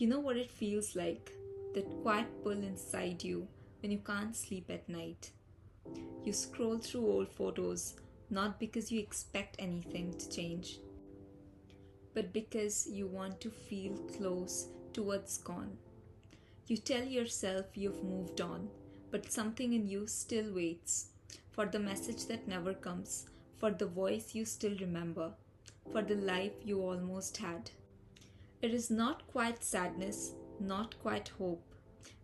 You know what it feels like? That quiet pull inside you when you can't sleep at night. You scroll through old photos not because you expect anything to change, but because you want to feel close to what's gone. You tell yourself you've moved on, but something in you still waits for the message that never comes, for the voice you still remember, for the life you almost had. It is not quite sadness, not quite hope.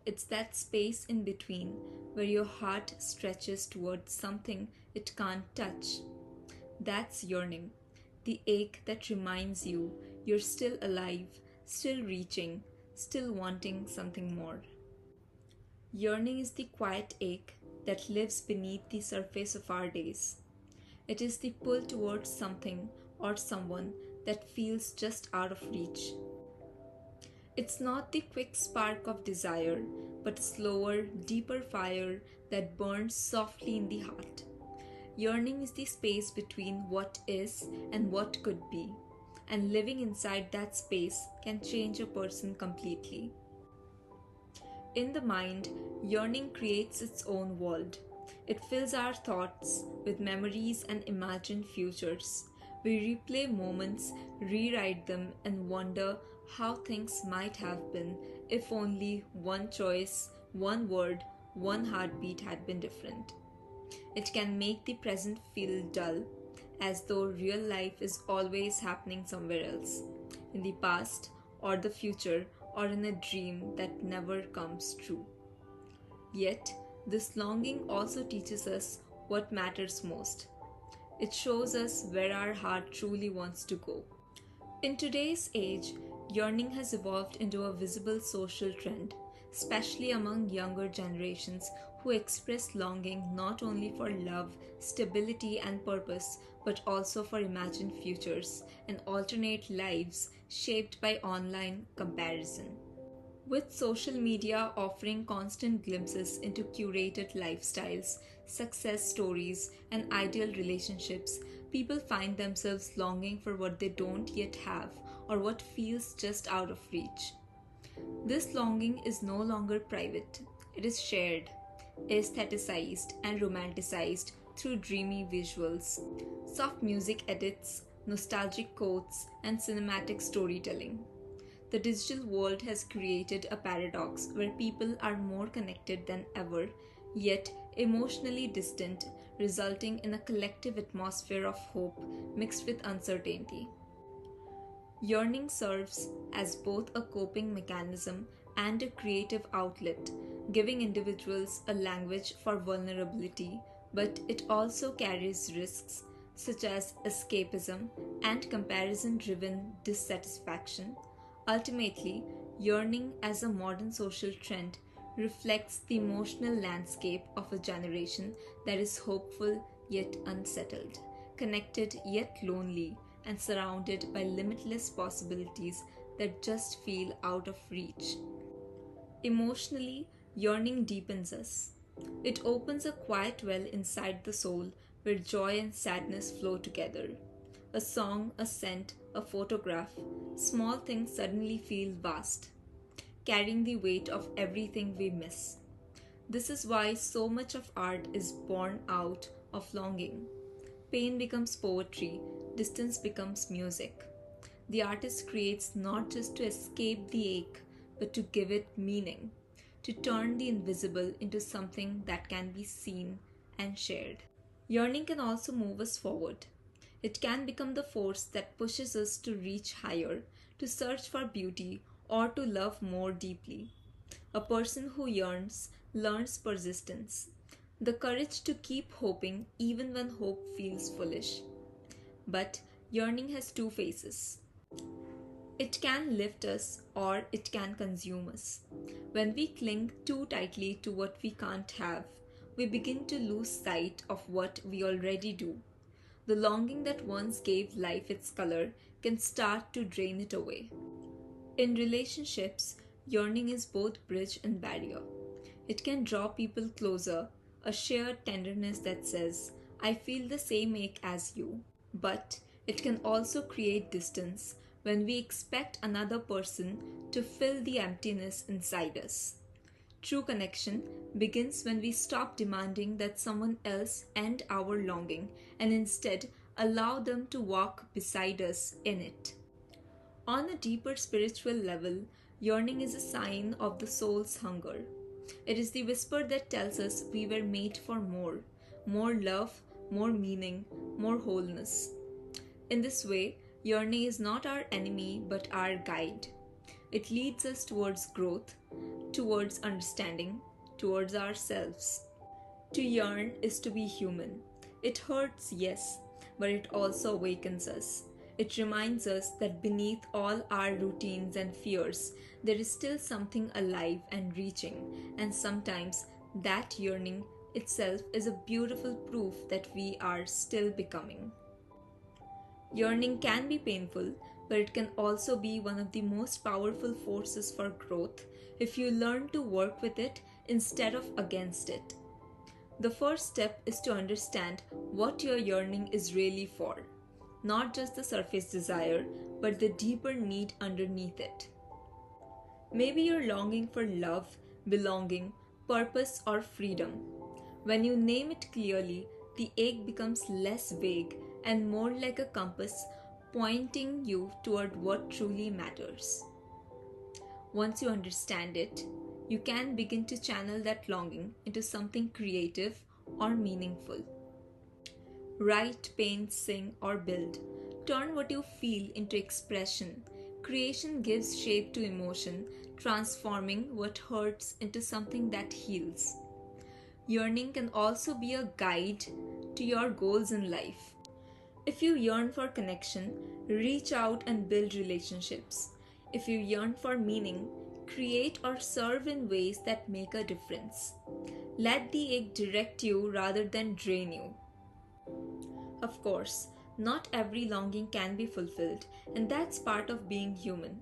It's that space in between where your heart stretches towards something it can't touch. That's yearning, the ache that reminds you you're still alive, still reaching, still wanting something more. Yearning is the quiet ache that lives beneath the surface of our days. It is the pull towards something or someone that feels just out of reach. It's not the quick spark of desire, but a slower, deeper fire that burns softly in the heart. Yearning is the space between what is and what could be, and living inside that space can change a person completely. In the mind, yearning creates its own world. It fills our thoughts with memories and imagined futures. We replay moments, rewrite them, and wonder how things might have been if only one choice, one word, one heartbeat had been different. It can make the present feel dull, as though real life is always happening somewhere else, in the past, or the future, or in a dream that never comes true. Yet, this longing also teaches us what matters most. It shows us where our heart truly wants to go. In today's age, yearning has evolved into a visible social trend, especially among younger generations who express longing not only for love, stability, and purpose, but also for imagined futures and alternate lives shaped by online comparison. With social media offering constant glimpses into curated lifestyles, success stories, and ideal relationships, people find themselves longing for what they don't yet have or what feels just out of reach. This longing is no longer private, it is shared, aestheticized, and romanticized through dreamy visuals, soft music edits, nostalgic quotes, and cinematic storytelling. The digital world has created a paradox where people are more connected than ever, yet emotionally distant, resulting in a collective atmosphere of hope mixed with uncertainty. Yearning serves as both a coping mechanism and a creative outlet, giving individuals a language for vulnerability, but it also carries risks such as escapism and comparison driven dissatisfaction. Ultimately, yearning as a modern social trend reflects the emotional landscape of a generation that is hopeful yet unsettled, connected yet lonely, and surrounded by limitless possibilities that just feel out of reach. Emotionally, yearning deepens us. It opens a quiet well inside the soul where joy and sadness flow together. A song, a scent, a photograph, small things suddenly feel vast, carrying the weight of everything we miss. This is why so much of art is born out of longing. Pain becomes poetry, distance becomes music. The artist creates not just to escape the ache, but to give it meaning, to turn the invisible into something that can be seen and shared. Yearning can also move us forward. It can become the force that pushes us to reach higher, to search for beauty, or to love more deeply. A person who yearns learns persistence, the courage to keep hoping even when hope feels foolish. But yearning has two faces. It can lift us or it can consume us. When we cling too tightly to what we can't have, we begin to lose sight of what we already do. The longing that once gave life its color can start to drain it away. In relationships, yearning is both bridge and barrier. It can draw people closer, a shared tenderness that says, I feel the same ache as you. But it can also create distance, when we expect another person to fill the emptiness inside us. True connection begins when we stop demanding that someone else end our longing and instead allow them to walk beside us in it. On a deeper spiritual level, yearning is a sign of the soul's hunger. It is the whisper that tells us we were made for more love, more meaning, more wholeness. In this way, yearning is not our enemy but our guide. It leads us towards growth, towards understanding, towards ourselves. To yearn is to be human. It hurts, yes, but it also awakens us. It reminds us that beneath all our routines and fears, there is still something alive and reaching, and sometimes that yearning itself is a beautiful proof that we are still becoming. Yearning can be painful, but it can also be one of the most powerful forces for growth if you learn to work with it instead of against it. The first step is to understand what your yearning is really for, not just the surface desire, but the deeper need underneath it. Maybe you're longing for love, belonging, purpose, or freedom. When you name it clearly, the ache becomes less vague and more like a compass pointing you toward what truly matters. Once you understand it, you can begin to channel that longing into something creative or meaningful. Write, paint, sing, or build. Turn what you feel into expression. Creation gives shape to emotion, transforming what hurts into something that heals. Yearning can also be a guide to your goals in life. If you yearn for connection, reach out and build relationships. If you yearn for meaning, create or serve in ways that make a difference. Let the ache direct you rather than drain you. Of course, not every longing can be fulfilled, and that's part of being human.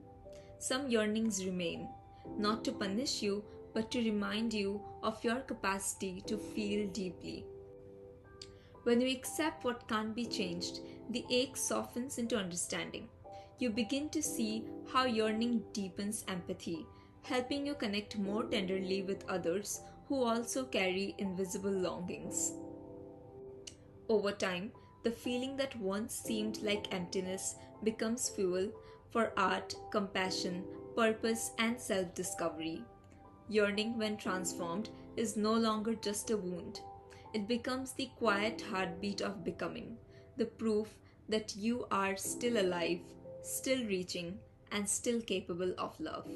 Some yearnings remain, not to punish you, but to remind you of your capacity to feel deeply. When you accept what can't be changed, the ache softens into understanding. You begin to see how yearning deepens empathy, helping you connect more tenderly with others who also carry invisible longings. Over time, the feeling that once seemed like emptiness becomes fuel for art, compassion, purpose, and self discovery. Yearning, when transformed, is no longer just a wound. It becomes the quiet heartbeat of becoming, the proof that you are still alive, still reaching, and still capable of love.